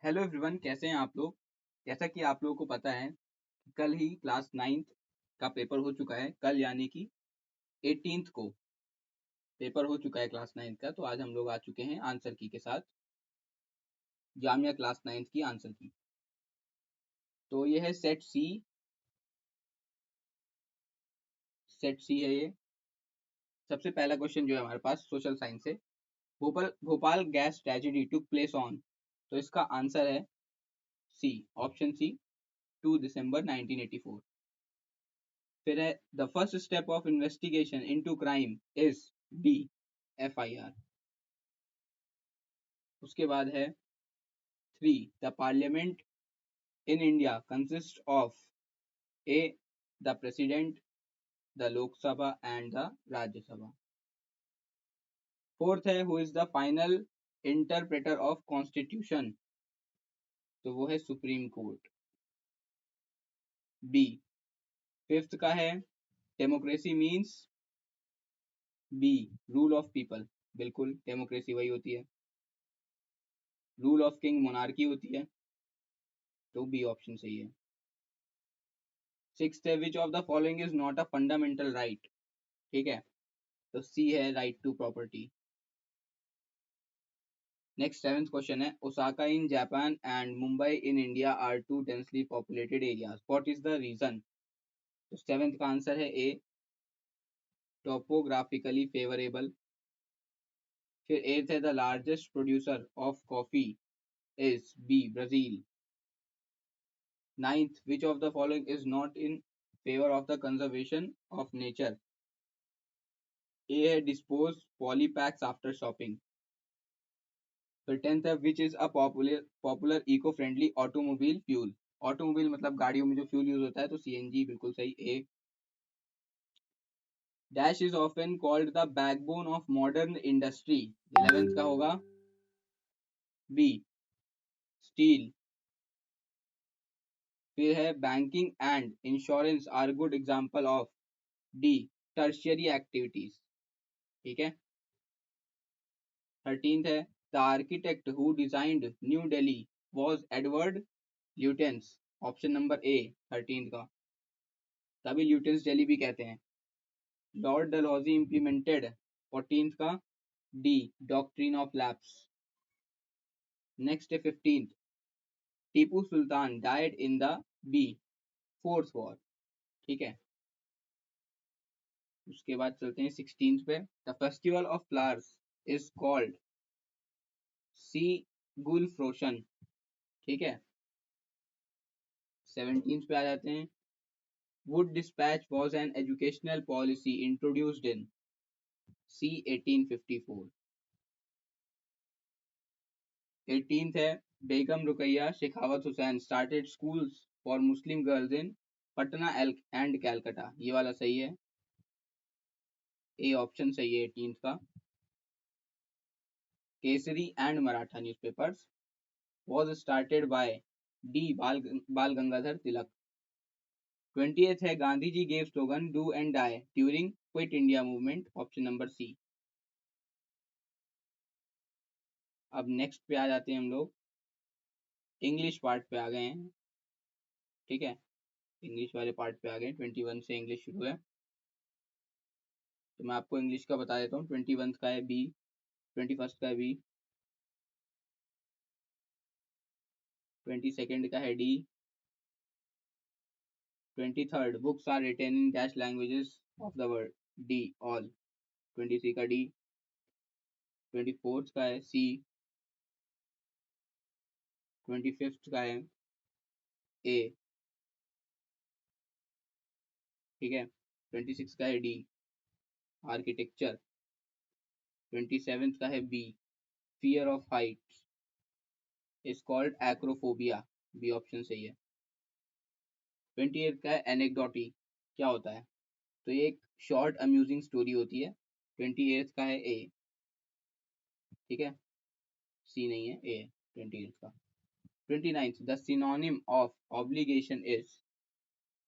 Hello everyone, कैसे हैं आप लोग। जैसा कि आप लोगों को पता है, कल ही क्लास 9th का पेपर हो चुका है। कल यानी कि 18th को पेपर हो चुका है क्लास 9th का। तो आज हम लोग आ चुके हैं आंसर की के साथ, जामिया क्लास 9th की आंसर की। तो ये है सेट सी है ये। सबसे पहला क्वेश्चन जो है हमारे पास सोशल साइंस से, Bhopal gas tragedy took place on. तो इसका आंसर है सी, ऑप्शन सी, 2 दिसंबर 1984। फिर है the first step of investigation into crime is D, FIR। उसके बाद है 3 the parliament in India consist of A the president, the Lok Sabha and the Rajya Sabha. Fourth है who is the final interpreter of constitution. तो वो है supreme court, B. Fifth का है democracy means B, rule of people. बिल्कुल, डेमोक्रेसी वही होती है। रूल ऑफ किंग मोनार्की होती है। तो बी ऑप्शन सही है। सिक्स्थ है which of the following is not a fundamental right. ठीक है, तो सी है right to property. Next seventh question है Osaka in Japan and Mumbai in India are two densely populated areas, what is the reason. तो seventh का answer है A, topographically favourable. फिर eighth है the largest producer of coffee is B, Brazil. Ninth which of the following is not in favour of the conservation of nature. A है dispose polypacks after shopping. फिर tenth है which is a popular eco friendly automobile fuel. Automobile मतलब गाड़ियों में जो fuel use होता है, तो CNG बिल्कुल सही, A. Dash is often called the backbone of modern industry, 11th का होगा बी, स्टील। फिर है banking and insurance are good example of D, tertiary activities. ठीक है। 13th है the architect who designed New Delhi was Edward Lutyens, option number A, 13th का। तभी Lutyens Delhi भी कहते हैं। लॉर्ड डलहौजी इंप्लीमेंटेड, 14th का D, doctrine of lapse. Next है 15th, Tipu Sultan died in the B, fourth war. ठीक है। उसके बाद चलते हैं 16th पे, the festival of flowers is called C, Gulfaroshan. ठीक है। 17th पे आ जाते हैं, Wood dispatch was an educational policy introduced in C, 1854। 18th है Begum Rokeya Sakhawat Hussain started schools for Muslim girls in Patna and Calcutta. ये वाला सही है, ए ऑप्शन सही है 18th का। Kesari and Maratha newspapers was started by D, Bal Gangadhar Tilak. 20th है Gandhi ji gave slogan do and die during quit India movement, option number C. अब नेक्स्ट पे आ जाते हैं हम लोग, इंग्लिश पार्ट पे आ गए हैं। ठीक है, इंग्लिश वाले पार्ट पे आ गए। 21 से इंग्लिश शुरू है, तो मैं आपको इंग्लिश का बता देता हूँ। 21 का है बी, 21st का है बी, 22nd का है D, 23rd books are written in dash languages of the world, D, all. 23 का डी, 24th का है सी, 25th का है ए। ठीक है। 26 का है डी, आर्किटेक्चर। 27th का है B, fear of heights is called acrophobia, B option सही है। 28th का है एनेक्डोटी, क्या होता है। तो ये एक शॉर्ट अम्यूजिंग स्टोरी होती है। 28th का है ए। ठीक है, सी नहीं है, ए 28th का। 29th the synonym of obligation is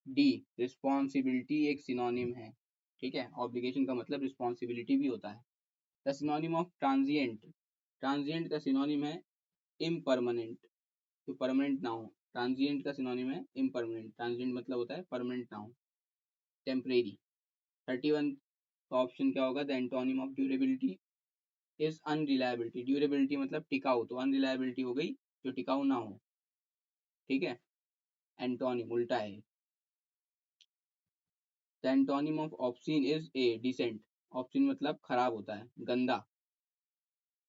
D, responsibility एक सिनोनिम है। ठीक है, ऑब्लिगेशन का मतलब रिस्पॉन्सिबिलिटी भी होता है। The synonym of transient, transient का सिनोनिम है इम्परमानेंट। जो परमानेंट ना हो। ट्रांजिएंट का सिनोनिम है इम्परमानेंट, ट्रांजिएंट मतलब होता है परमानेंट ना हो, टेम्परेरी। 31 का ऑप्शन क्या होगा? The antonym of durability is unreliability. Durability मतलब टिकाऊ, तो अनरिलायबिलिटी हो गई जो टिकाऊ ना हो, ठीक है, एंटोनिम उल्टा है। The antonym of obscene is a decent. Obscene मतलब खराब होता है, गंदा,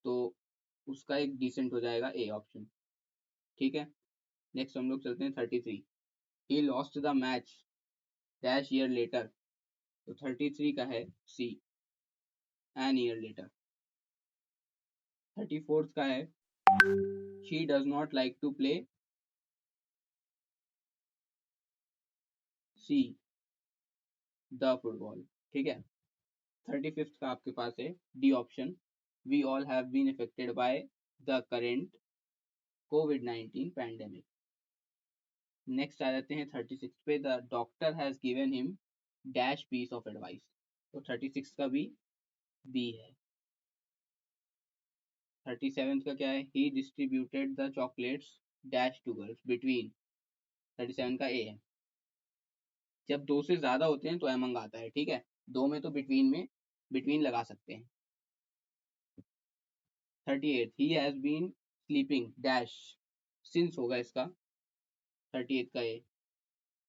तो उसका एक डिसेंट हो जाएगा ए ऑप्शन, ठीक है। नेक्स्ट हम लोग चलते हैं 33। He lost the match dash year later, तो 33 का है सी, एन ईयर लेटर। 34 का है she does not like to play C the football, ठीक है। 35 का आपके पास है D option, we all have been affected by the current कोविड-19 पैंडेमिक। नेक्स्ट आ जाते हैं 36 पे, the doctor has given him dash piece of advice, तो 36 का भी बी है। 37 का क्या है? He distributed the chocolates dash two girls between, 37 का ए है। जब दो से ज्यादा होते हैं तो एमंग आता है, ठीक है, दो में तो बिटवीन में बिटवीन लगा सकते हैं। 38 he has been sleeping dash since होगा इसका, 38 का ए।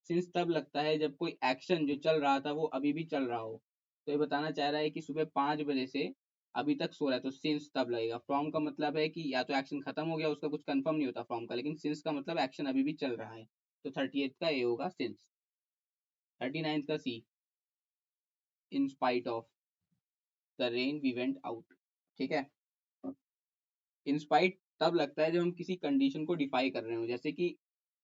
सिंस तब लगता है जब कोई एक्शन जो चल रहा था वो अभी भी चल रहा हो, तो ये बताना चाह रहा है कि सुबह 5 बजे से अभी तक सो रहा है, तो सिंस तब लगेगा। फ्रॉम का मतलब है कि या तो एक्शन खत्म हो गया, उसका कुछ कंफर्म नहीं होता फ्रॉम का, लेकिन सिंस का मतलब एक्शन अभी भी चल रहा है, तो 38 का ए होगा सिंस। 39 का C, in spite of the rain we went out, ठीक है। इंस्पाइट तब लगता है जब हम किसी कंडीशन को डिफाई कर रहे हो, जैसे कि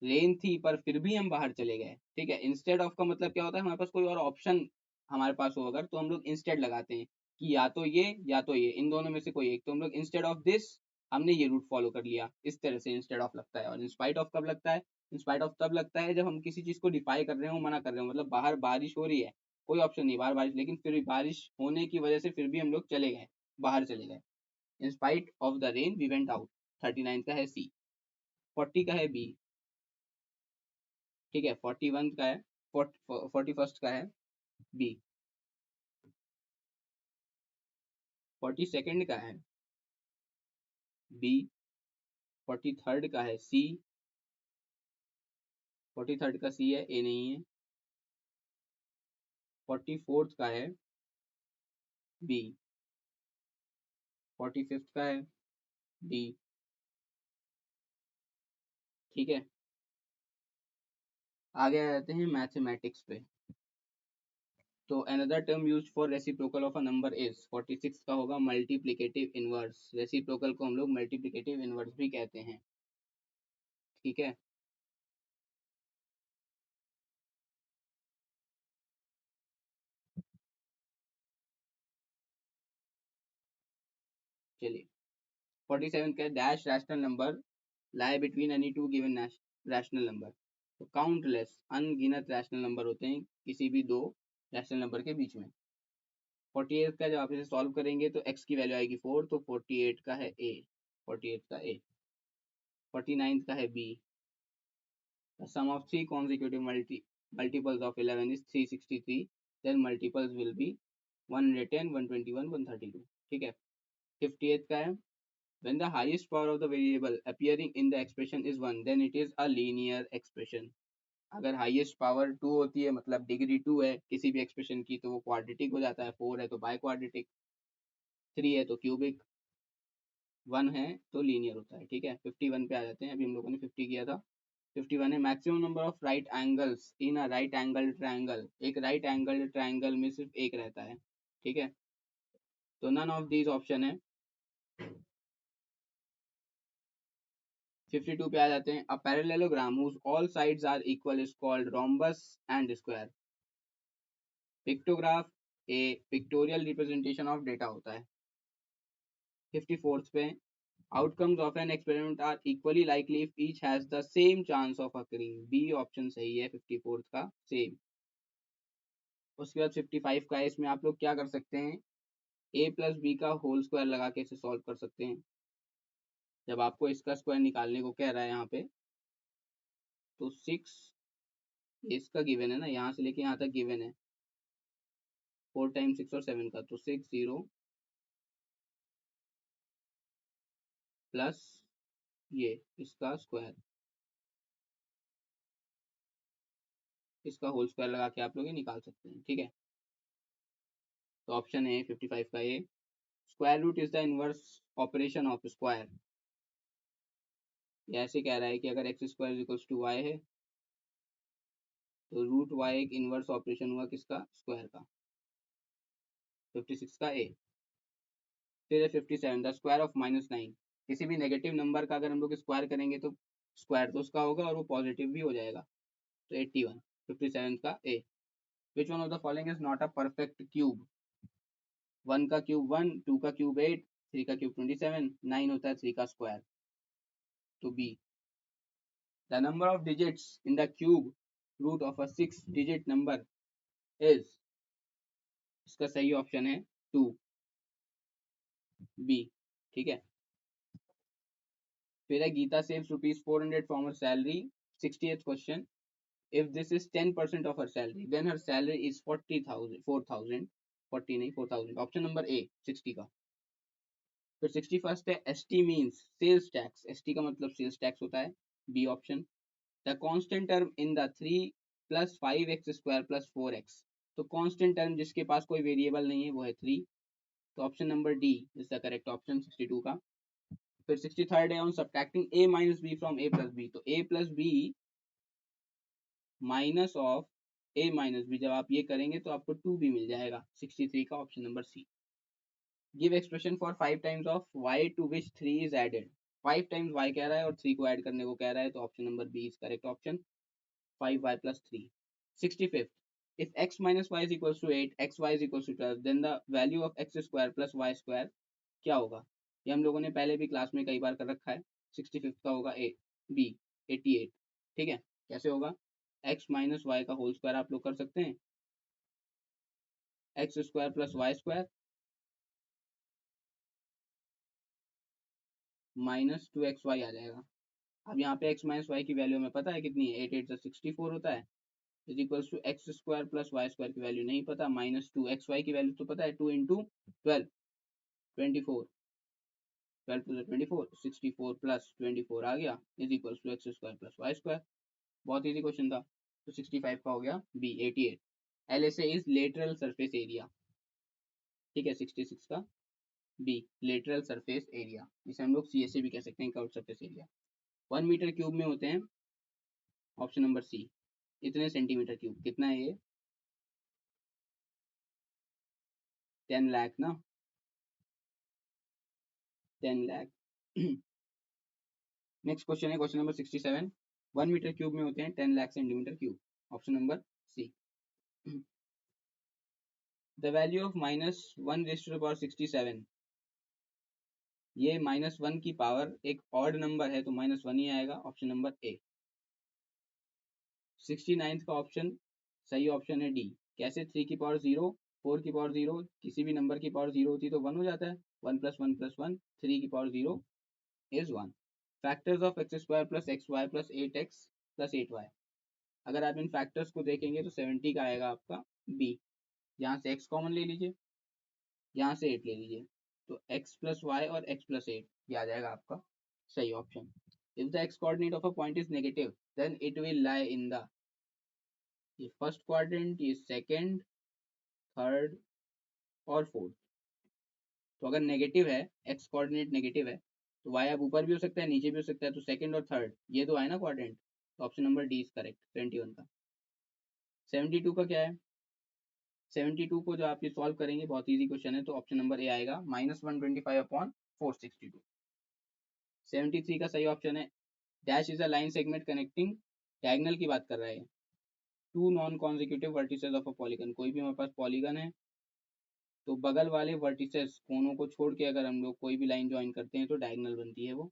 रेन थी पर फिर भी हम बाहर चले गए, ठीक है। इंस्टेड ऑफ का मतलब क्या होता है? हमारे पास कोई और ऑप्शन हमारे पास हो अगर, तो हम लोग इंस्टेड लगाते हैं कि या तो ये या तो ये, इन दोनों में से कोई एक, तो हम लोग इंस्टेड ऑफ दिस हमने ये रूट फॉलो कर लिया, इस तरह से इंस्टेड ऑफ लगता है। और इंस्पाइट ऑफ कब लगता है? इंस्पाइट ऑफ तब लगता है जब हम किसी चीज को डिफाई कर रहे हो, मना कर रहे हो, मतलब बाहर बारिश हो रही है, कोई ऑप्शन नहीं, बाहर बारिश, लेकिन फिर भी बारिश होने की वजह से फिर भी हम लोग चले गए, बाहर चले गए। In spite of the rain we went out, 39 का है सी। 40 का है बी, ठीक है। 41 का है 41st का है बी। 42nd का है बी। 43rd का है सी। 43rd का सी है, ए नहीं है। 44th का है बी। 45th का है डी, ठीक है। आगे आ जाते हैं मैथमेटिक्स पे। तो another term used for reciprocal of a number is, 46 का होगा मल्टीप्लिकेटिव इनवर्स। रेसिप्रोकल को हम लोग मल्टीप्लिकेटिव इनवर्स भी कहते हैं, ठीक है। चलिए 47 का dash rational number lie between any two given rational number, तो काउंटलेस अनगिनत रैशनल नंबर होते हैं किसी भी दो रैशनल नंबर के बीच में। 48 का जब आप इसे सॉल्व करेंगे तो x की वैल्यू आएगी 4, तो 48 का है ए। 48 का ए। 49 का है B, sum of three consecutive multiples of 11 is 363, then multiples will be 110 121 132, ठीक है। 58 का है when the highest power of the variable appearing in the expression is 1 then it is a linear expression। अगर हाईएस्ट पावर 2 होती है मतलब degree 2 है किसी भी एक्सप्रेशन की, तो वो क्वाड्रेटिक हो जाता है। 4 है तो बाय क्वाड्रेटिक, 3 है तो क्यूबिक, 1 है तो लीनियर होता है, ठीक है। 51 पे आ जाते हैं, अभी हम लोगों ने 50 किया था। 51 है maximum number of right angles in a right angle triangle. एक राइट एंगल ट्रायंगल में सिर्फ एक रहता है, ठीक है, तो नन ऑफ दीज ऑप्शन है। 52 पे आ जाते हैं, a parallelogram whose all sides are equal is called rhombus and square। Pictograph A pictorial representation of data होता है। 54th पे, outcomes of an experiment are equally likely if each has the same chance of occurring। B option सही है 54th का, same. उसके बाद 55 का है, इसमें आप लोग क्या कर सकते हैं, ए प्लस बी का होल स्क्वायर लगा के इसे सॉल्व कर सकते हैं। जब आपको इसका स्क्वायर निकालने को कह रहा है यहाँ पे, तो 6 इसका गिवन है ना, यहाँ से लेके यहाँ तक गिवन है 4 टाइम 6 और 7 का, तो 60 प्लस ये इसका स्क्वायर, इसका होल स्क्वायर लगा के आप लोग ये निकाल सकते हैं। ठीक है, तो ऑप्शन है 55 का A. Square root is the inverse operation of square. ये ऐसे कह रहा है कि अगर x square equals to y है, तो रूट वाई एक इनवर्स ऑपरेशन हुआ किसका, स्क्वायर का। 56 का ए। फिर है 57, द स्क्वायर ऑफ -9। किसी भी नेगेटिव नंबर का अगर हम लोग स्क्वायर करेंगे तो स्क्वायर तो उसका होगा और वो पॉजिटिव भी हो जाएगा, तो 81। 57 का A. Which one of the following is not a perfect cube. 1 का क्यूब 1, 2 का क्यूब 8, 3 का क्यूब 27, 9 होता है 3 का स्क्वायर, तो B. The number of digits in the cube root of a 6 digit number is, इसका सही ऑप्शन है 2, बी। ठीक है, फिर है Gita saves ₹400 from her salary. 68th question, if this is 10% of her salary, then her salary is 40,000, 4,000, 40 नहीं 4,000, option number ए 60 का। फिर 61st है ST means sales tax, ST का मतलब सेल्स टैक्स होता है, B option. The constant term in the 3 plus 5x square plus 4x, तो constant term जिसके पास कोई वेरिएबल नहीं है वो है 3, तो option number D is the correct option 62 का। फिर 63rd है on subtracting a minus B from a plus B, तो a plus B minus of a minus B, जब आप ये करेंगे तो आपको 2 भी मिल जाएगा, 63 का option number C. Give expression for 5 times of y to which 3 is added. 5 times y कह रहा है और 3 को ऐड करने को कह रहा है, तो option number B is correct option, 5y plus 3। 65th, if x minus y is equals to 8, xy is equals to 12, then the value of x square plus y square क्या होगा। ये हम लोगों ने पहले भी क्लास में कई बार कर रखा है। 65th का होगा ए, बी 88। ठीक है, कैसे होगा, x माइनस वाई का होल स्क्वायर आप लोग कर सकते हैं, X square plus Y square minus 2xy आ जाएगा। अब यहाँ पे x माइनस वाई की वैल्यू हमें पता है कितनी है, 8 8 64 होता है, is equals to X square plus Y square की वैल्यू नहीं पता, माइनस 2xy की वैल्यू तो पता है, 2 इंटू 12, 24, 12 टू 24, 64 प्लस 24 आ गया, is equals to X square plus Y square. बहुत इजी क्वेश्चन था। तो 65 का हो गया B. 88, L S A is lateral surface area. ठीक है, 66 का बी लेटरल सरफेस एरिया, जिसे हम लोग सी एस ए भी कह सकते हैं, curved surface area. 1 metre cube में होते हैं, ऑप्शन नंबर सी। इतने सेंटीमीटर क्यूब कितना है ये, 10 लाख ना, 10 लाख। नेक्स्ट क्वेश्चन है क्वेश्चन नंबर 67। 1 मीटर क्यूब में होते हैं 10 lakh centimetre cube, option number C. The value of -1 raised to the power 67, ये -1 की पावर एक ऑड नंबर है तो -1 ही आएगा, ऑप्शन नंबर ए। 69th का ऑप्शन सही ऑप्शन है डी। कैसे, 3 की पावर 0, 4 की पावर 0, किसी भी नंबर की पावर 0 होती है तो 1 हो जाता है, 1 प्लस 1 प्लस 1, 3 की power 0 is 1। Factors of X square plus X Y plus 8x plus 8y, अगर आप इन फैक्टर्स को देखेंगे तो 70 का आएगा आपका बी। यहाँ से x कॉमन ले लीजिए, यहाँ से 8 ले लीजिए, तो x प्लस वाई और x प्लस 8 ये आ जाएगा आपका सही ऑप्शन। If the X coordinate of a point is negative then it will lie in the, ये फर्स्ट क्वाड्रेंट, ये सेकंड, थर्ड और फोर्थ। तो अगर नेगेटिव है, एक्स कोऑर्डिनेट नेगेटिव है, तो वाई अब ऊपर भी हो सकता है नीचे भी हो सकता है, तो सेकंड और थर्ड ये तो आए ना क्वाड्रेंट, तो option number D is correct 21 का। 72 का क्या है, 72 को जो आप ये सॉल्व करेंगे बहुत इजी क्वेश्चन है, तो ऑप्शन नंबर ए आएगा, -125/462। 73 का सही ऑप्शन है, dash is a line segment connecting, diagonal की बात कर रहा है, two non consecutive vertices of a polygon. कोई भी हमारे पास पॉलीगन है तो बगल वाले वर्टिसेस कोनों को छोड़ के अगर हम लोग कोई भी लाइन ज्वाइन करते हैं तो डायगोनल बनती है वो।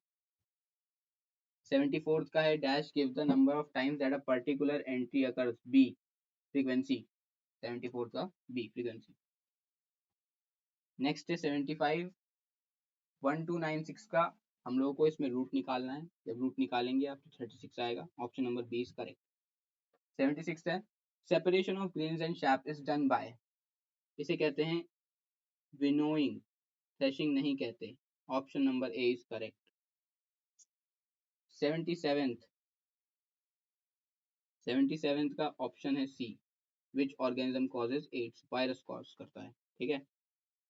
74th का है, dash give the number of times that a particular entry occurs, B frequency. 74th का बी फ्रीक्वेंसी। नेक्स्ट है 75, 1296 का हम लोगों को इसमें रूट निकालना है, जब रूट निकालेंगे आप तो 36 आएगा। Option number B is correct. 76 है separation of grains and chaff is done by, इसे कहते हैं विनोइंग, थ्रेशिंग नहीं कहते। Option number A is correct. 77th का ऑप्शन है C, which organism causes AIDS, virus cause करता है, ठीक है।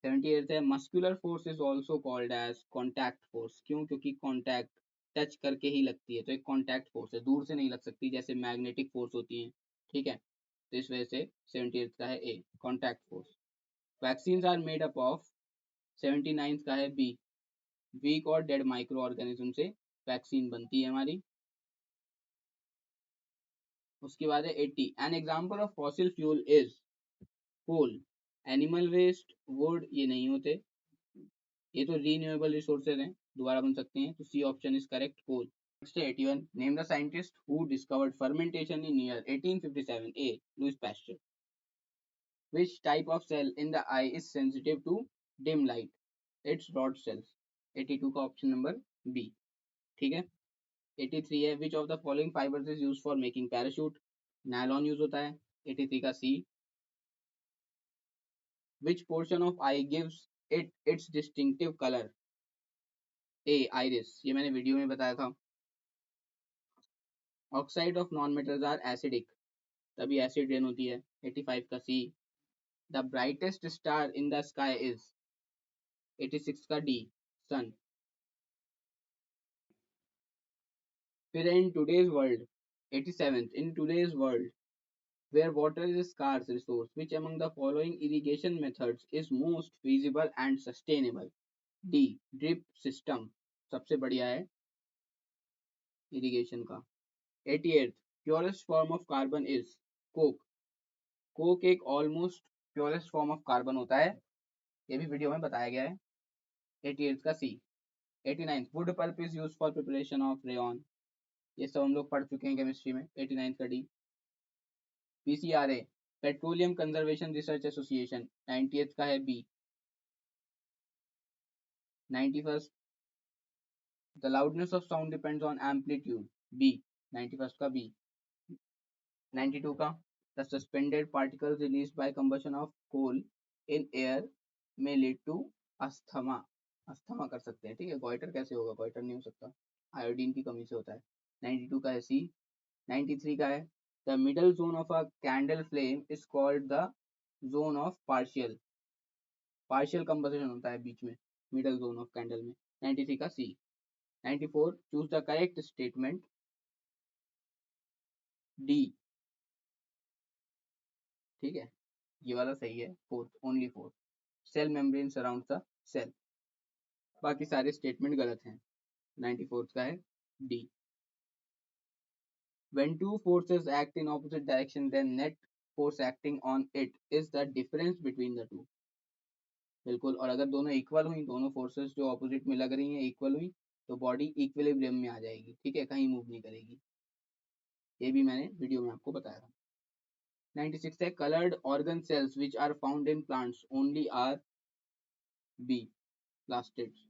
78th है muscular force is also called as contact force, क्यों? क्योंकि कॉन्टैक्ट टच करके ही लगती है, तो एक कॉन्टैक्ट फोर्स है, दूर से नहीं लग सकती जैसे मैग्नेटिक फोर्स होती है, ठीक है। तो इस वजह से 78th का है A, contact force. Vaccine are made up of, 79th का है बी, वीक और डेड माइक्रो ऑर्गेनिज्म से वैक्सीन बनती है हमारी। उसके बाद है 80, an example of fossil fuel is coal, animal waste, wood, ये नहीं होते, ये तो रीन्यूएबल रिसोर्सेज हैं, दोबारा बन सकते हैं, तो C option is correct, coal. Next 81, name the scientist who discovered fermentation in year 1857। A, Louis Pasteur. Which type of cell in the eye is sensitive to dim light? It's rod cells। 82 का option number B, ठीक है। 83 है which of the following fibres is use for making parachute, nylon use होता है। 83 का C, which portion of eye gives it its distinctive colour? A, iris, ये मैंने video में बताया था। Oxide of non metals are acidic, तभी acid rain होती है। 85 का C, the brightest star in the sky is. 86 का डी, सन। फिर in today's world, 87th, in today's world where water is a scarce resource, which among the following irrigation methods is most feasible and sustainable? D, drip system सबसे बढ़िया है irrigation का। 88th, purest form of carbon is coke, coke एक almost purest form of carbon होता है, ये भी video में बताया गया है। 88th का सी। 89th, wood pulp is use for preparation of rayon, ये सब हम लोग पढ़ चुके हैं केमिस्ट्री में। 89th का D. PCRA, petroleum conservation research association, 90th का है B. 91st, the loudness of sound depends on amplitude, B. 91st का बी। 92 का, the suspended particles released by combustion of coal in air में lead to asthma, asthma कर सकते हैं, ठीक है। गॉइटर कैसे होगा? गॉइटर नहीं हो सकता, आयोडीन की कमी से होता है। 92 का है सी। 93 का है the middle zone of a candle flame is called the zone of partial, partial combustion होता है बीच में मिडल जोन ऑफ कैंडल में। 93 का C. 94, choose the correct statement, D, ठीक है, ये वाला सही है। Fourth, only fourth, cell membrane surround the cell, बाकी सारे स्टेटमेंट गलत हैं। 94 का है D. When two forces act in opposite direction, then net force acting on it is the difference between the two। बिल्कुल, और अगर दोनों इक्वल हुई, दोनों फोर्सेस जो ऑपोजिट में लग रही हैं इक्वल हुई, तो बॉडी इक्विलिब्रियम में आ जाएगी, ठीक है, कहीं मूव नहीं करेगी, ये भी मैंने वीडियो में आपको बताया था। 96 है coloured organ cells which are found in plants only are, B, plastids.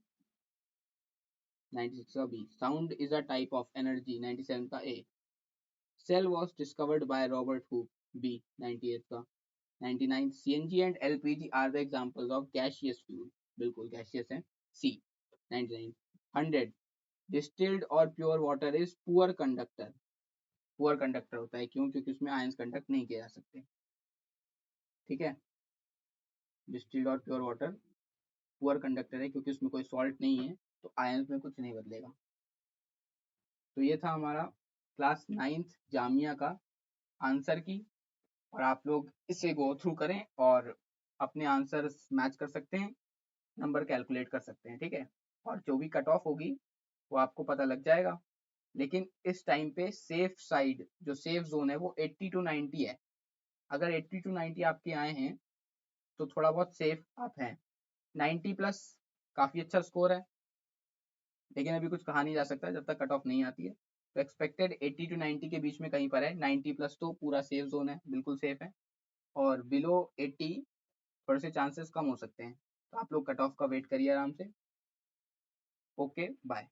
96 का B, sound is a type of energy. 97 का A, cell was discovered by Robert Hooke, B. 98 का। 99, CNG and LPG are the examples of gaseous fuel, बिल्कुल gaseous है, C. 99, 100, distilled और pure water is poor conductor, poor conductor होता है, क्यों? क्योंकि उसमें आयंस कंडक्ट नहीं किए जा सकते, ठीक है। डिस्टिल्ड और प्योर वाटर पुअर कंडक्टर है क्योंकि उसमें कोई सॉल्ट नहीं है, तो आयंस में कुछ नहीं बदलेगा। तो ये था हमारा क्लास 9th जामिया का आंसर की, और आप लोग इसे गो थ्रू करें और अपने आंसर मैच कर सकते हैं, नंबर कैलकुलेट कर सकते हैं, ठीक है। और जो भी कट ऑफ होगी वो आपको पता लग जाएगा, लेकिन इस टाइम पे सेफ साइड, जो सेफ जोन है वो 80 to 90 है। अगर 80 to 90 आपके आए हैं तो थोड़ा बहुत सेफ आप हैं। 90 प्लस काफ़ी अच्छा स्कोर है, लेकिन अभी कुछ कहा नहीं जा सकता जब तक कट ऑफ नहीं आती है। तो एक्सपेक्टेड 80 to 90 के बीच में कहीं पर है, 90 प्लस तो पूरा सेफ जोन है, बिल्कुल सेफ है, और बिलो 80 थोड़े से चांसेस कम हो सकते हैं। तो आप लोग कट ऑफ का वेट करिए आराम से। Okay, bye.